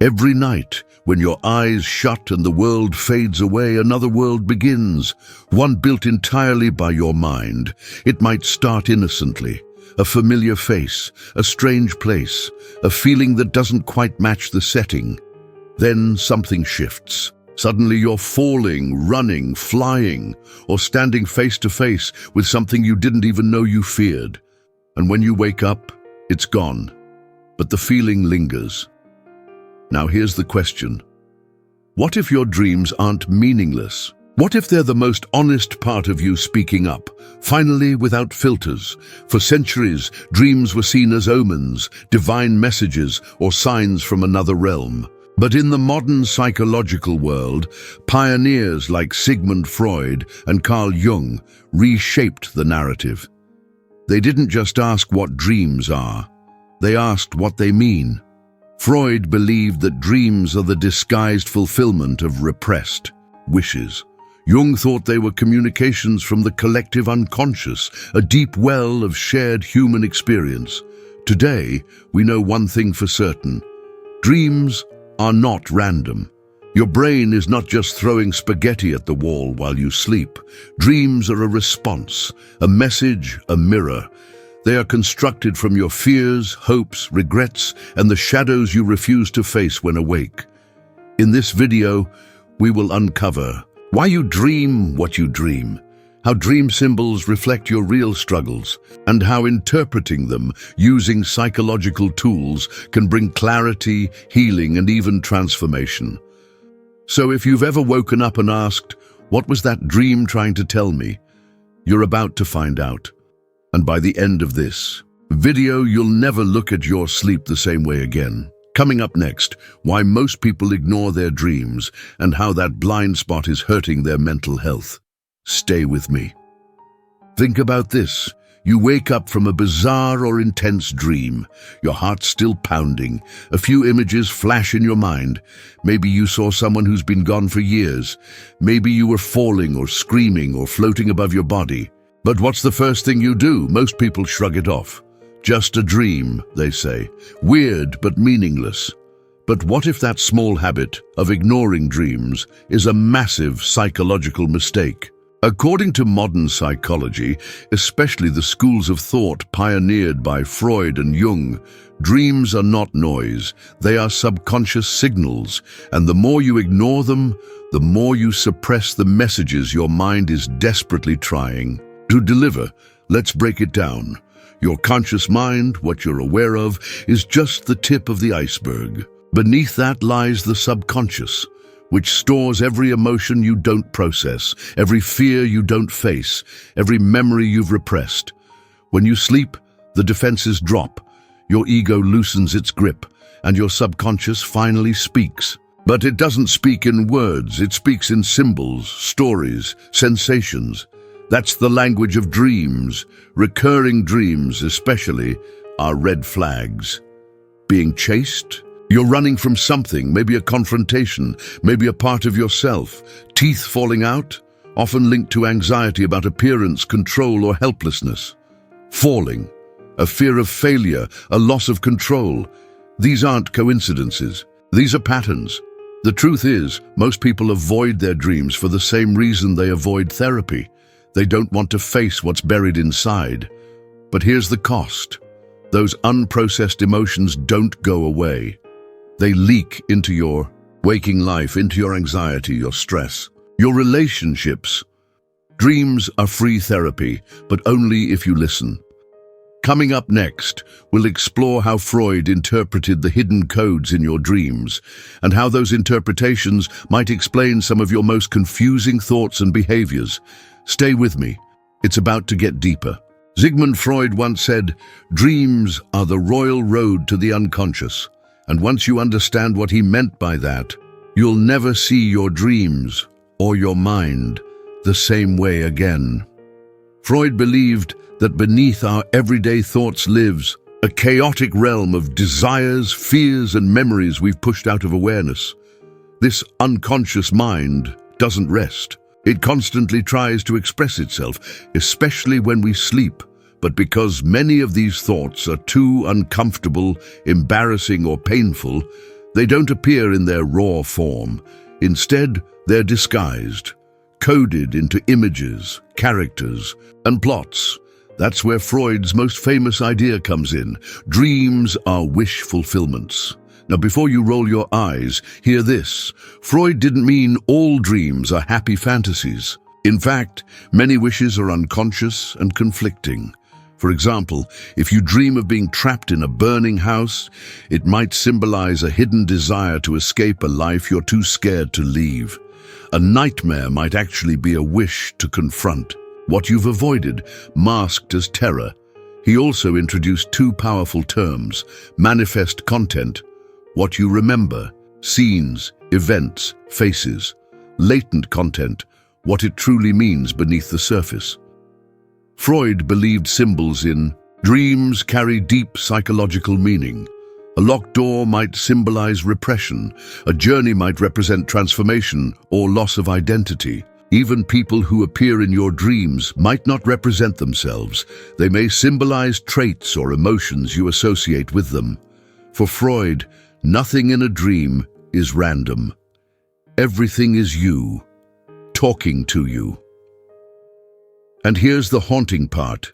Every night, when your eyes shut and the world fades away, another world begins, one built entirely by your mind. It might start innocently, a familiar face, a strange place, a feeling that doesn't quite match the setting. Then something shifts. Suddenly you're falling, running, flying, or standing face to face with something you didn't even know you feared. And when you wake up, it's gone. But the feeling lingers. Now here's the question. What if your dreams aren't meaningless? What if they're the most honest part of you speaking up, finally without filters? For centuries, dreams were seen as omens, divine messages, or signs from another realm. But in the modern psychological world, pioneers like Sigmund Freud and Jung reshaped the narrative. They didn't just ask what dreams are, they asked what they mean. Freud believed that dreams are the disguised fulfillment of repressed wishes. Jung thought they were communications from the collective unconscious, a deep well of shared human experience. Today, we know one thing for certain. Dreams are not random. Your brain is not just throwing spaghetti at the wall while you sleep. Dreams are a response, a message, a mirror. They are constructed from your fears, hopes, regrets, and the shadows you refuse to face when awake. In this video, we will uncover why you dream what you dream, how dream symbols reflect your real struggles, and how interpreting them using psychological tools can bring clarity, healing, and even transformation. So if you've ever woken up and asked, "What was that dream trying to tell me?" You're about to find out. And by the end of this video, you'll never look at your sleep the same way again. Coming up next, why most people ignore their dreams and how that blind spot is hurting their mental health. Stay with me. Think about this. You wake up from a bizarre or intense dream, your heart still pounding. A few images flash in your mind. Maybe you saw someone who's been gone for years. Maybe you were falling or screaming or floating above your body. But what's the first thing you do? Most people shrug it off. Just a dream, they say. Weird but meaningless. But what if that small habit of ignoring dreams is a massive psychological mistake? According to modern psychology, especially the schools of thought pioneered by Freud and Jung, dreams are not noise, they are subconscious signals, and the more you ignore them, the more you suppress the messages your mind is desperately trying to deliver. Let's break it down. Your conscious mind, what you're aware of, is just the tip of the iceberg. Beneath that lies the subconscious, which stores every emotion you don't process, every fear you don't face, every memory you've repressed. When you sleep, the defenses drop, your ego loosens its grip, and your subconscious finally speaks. But it doesn't speak in words, it speaks in symbols, stories, sensations. That's the language of dreams. Recurring dreams, especially, are red flags. Being chased? You're running from something, maybe a confrontation, maybe a part of yourself. Teeth falling out? Often linked to anxiety about appearance, control, or helplessness. Falling? A fear of failure, a loss of control. These aren't coincidences. These are patterns. The truth is, most people avoid their dreams for the same reason they avoid therapy. They don't want to face what's buried inside. But here's the cost. Those unprocessed emotions don't go away. They leak into your waking life, into your anxiety, your stress, your relationships. Dreams are free therapy, but only if you listen. Coming up next, we'll explore how Freud interpreted the hidden codes in your dreams, and how those interpretations might explain some of your most confusing thoughts and behaviors. Stay with me. It's about to get deeper. Sigmund Freud once said, "Dreams are the royal road to the unconscious." And once you understand what he meant by that, you'll never see your dreams or your mind the same way again. Freud believed that beneath our everyday thoughts lives a chaotic realm of desires, fears, and memories we've pushed out of awareness. This unconscious mind doesn't rest. It constantly tries to express itself, especially when we sleep. But because many of these thoughts are too uncomfortable, embarrassing, or painful, They don't appear in their raw form. Instead, they're disguised, coded into images, characters, and plots. That's where Freud's most famous idea comes in. Dreams are wish fulfillments. Now, before you roll your eyes, hear this. Freud didn't mean all dreams are happy fantasies. In fact, many wishes are unconscious and conflicting. For example, if you dream of being trapped in a burning house, it might symbolize a hidden desire to escape a life you're too scared to leave. A nightmare might actually be a wish to confront what you've avoided, masked as terror. He also introduced two powerful terms: manifest content, what you remember, scenes, events, faces; latent content, what it truly means beneath the surface. Freud believed symbols in dreams carry deep psychological meaning. A locked door might symbolize repression. A journey might represent transformation or loss of identity. Even people who appear in your dreams might not represent themselves. They may symbolize traits or emotions you associate with them. For Freud, nothing in a dream is random. Everything is you, talking to you. And here's the haunting part.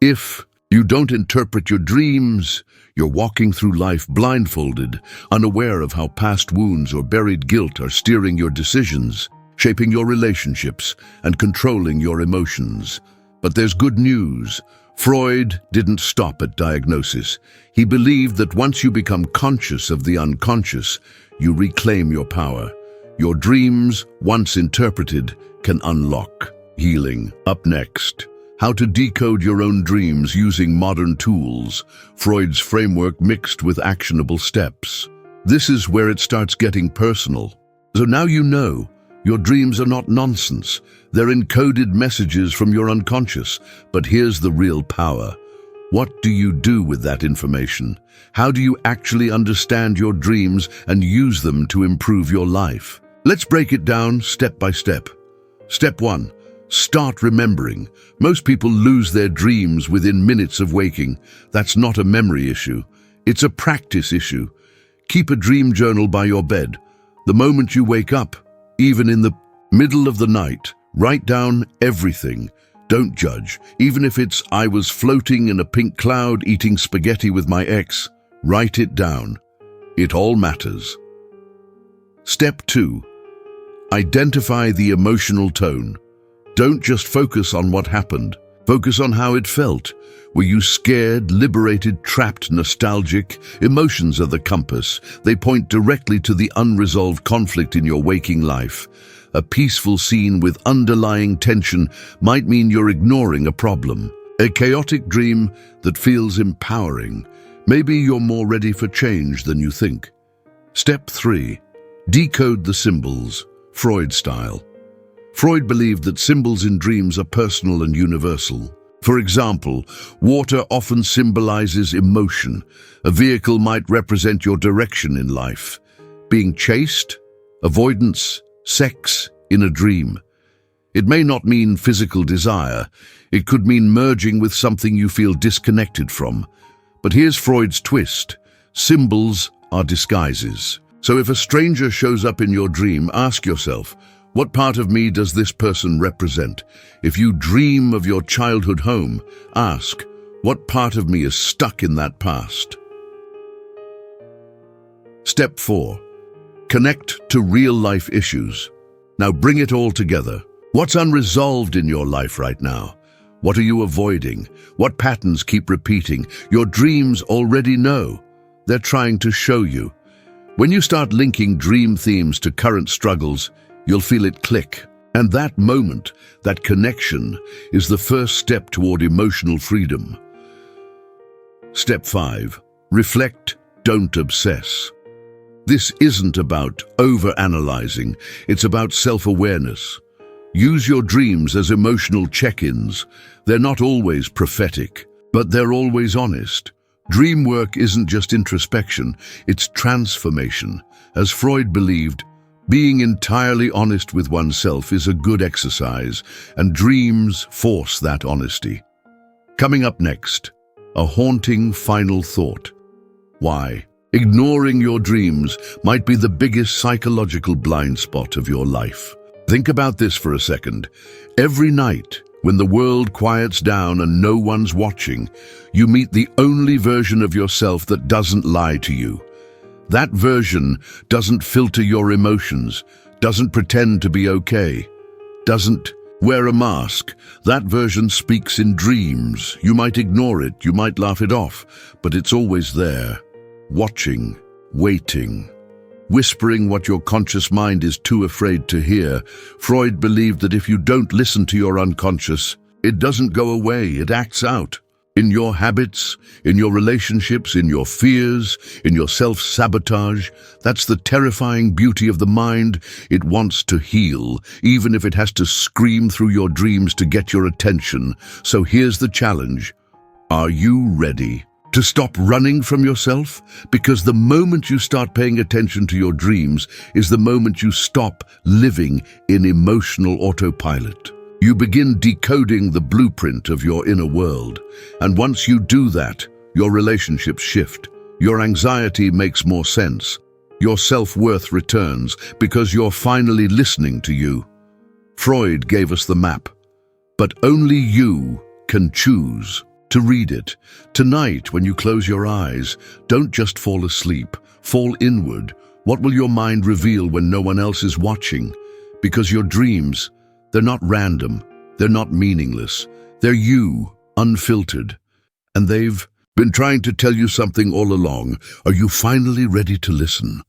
If you don't interpret your dreams, you're walking through life blindfolded, unaware of how past wounds or buried guilt are steering your decisions, shaping your relationships, and controlling your emotions. But there's good news. Freud didn't stop at diagnosis. He believed that once you become conscious of the unconscious, you reclaim your power. Your dreams, once interpreted, can unlock healing. Up next, how to decode your own dreams using modern tools, Freud's framework mixed with actionable steps. This is where it starts getting personal. So now you know, your dreams are not nonsense. They're encoded messages from your unconscious. But here's the real power. What do you do with that information? How do you actually understand your dreams and use them to improve your life? Let's break it down step by step. Step 1. Start remembering. Most people lose their dreams within minutes of waking. That's not a memory issue. It's a practice issue. Keep a dream journal by your bed. The moment you wake up, even in the middle of the night, write down everything. Don't judge. Even if it's, I was floating in a pink cloud eating spaghetti with my ex, write it down. It all matters. Step 2. Identify the emotional tone. Don't just focus on what happened. Focus on how it felt. Were you scared, liberated, trapped, nostalgic? Emotions are the compass. They point directly to the unresolved conflict in your waking life. A peaceful scene with underlying tension might mean you're ignoring a problem. A chaotic dream that feels empowering. Maybe you're more ready for change than you think. Step 3. Decode the symbols, Freud style. Freud believed that symbols in dreams are personal and universal. For example, water often symbolizes emotion. A vehicle might represent your direction in life. Being chased, avoidance, sex in a dream. It may not mean physical desire. It could mean merging with something you feel disconnected from. But here's Freud's twist. Symbols are disguises. So if a stranger shows up in your dream, ask yourself, what part of me does this person represent? If you dream of your childhood home, ask, what part of me is stuck in that past? Step 4. Connect to real-life issues. Now bring it all together. What's unresolved in your life right now? What are you avoiding? What patterns keep repeating? Your dreams already know. They're trying to show you. When you start linking dream themes to current struggles, you'll feel it click. And that moment, that connection, is the first step toward emotional freedom. Step 5. Reflect, don't obsess. This isn't about over-analyzing, it's about self-awareness. Use your dreams as emotional check-ins. They're not always prophetic, but they're always honest. Dream work isn't just introspection, it's transformation. As Freud believed, being entirely honest with oneself is a good exercise, and dreams force that honesty. Coming up next, a haunting final thought. Why? Ignoring your dreams might be the biggest psychological blind spot of your life. Think about this for a second. Every night, when the world quiets down and no one's watching, you meet the only version of yourself that doesn't lie to you. That version doesn't filter your emotions, doesn't pretend to be okay, doesn't wear a mask. That version speaks in dreams. You might ignore it, you might laugh it off, but it's always there, watching, waiting, whispering what your conscious mind is too afraid to hear. Freud believed that if you don't listen to your unconscious, it doesn't go away, it acts out. In your habits, in your relationships, in your fears, in your self-sabotage. That's the terrifying beauty of the mind. It wants to heal, even if it has to scream through your dreams to get your attention. So here's the challenge. Are you ready to stop running from yourself? Because the moment you start paying attention to your dreams is the moment you stop living in emotional autopilot. You begin decoding the blueprint of your inner world. And once you do that, your relationships shift. Your anxiety makes more sense. Your self-worth returns because you're finally listening to you. Freud gave us the map, but only you can choose to read it. Tonight, when you close your eyes, don't just fall asleep, fall inward. What will your mind reveal when no one else is watching? Because your dreams, they're not random, they're not meaningless. They're you, unfiltered. And they've been trying to tell you something all along. Are you finally ready to listen?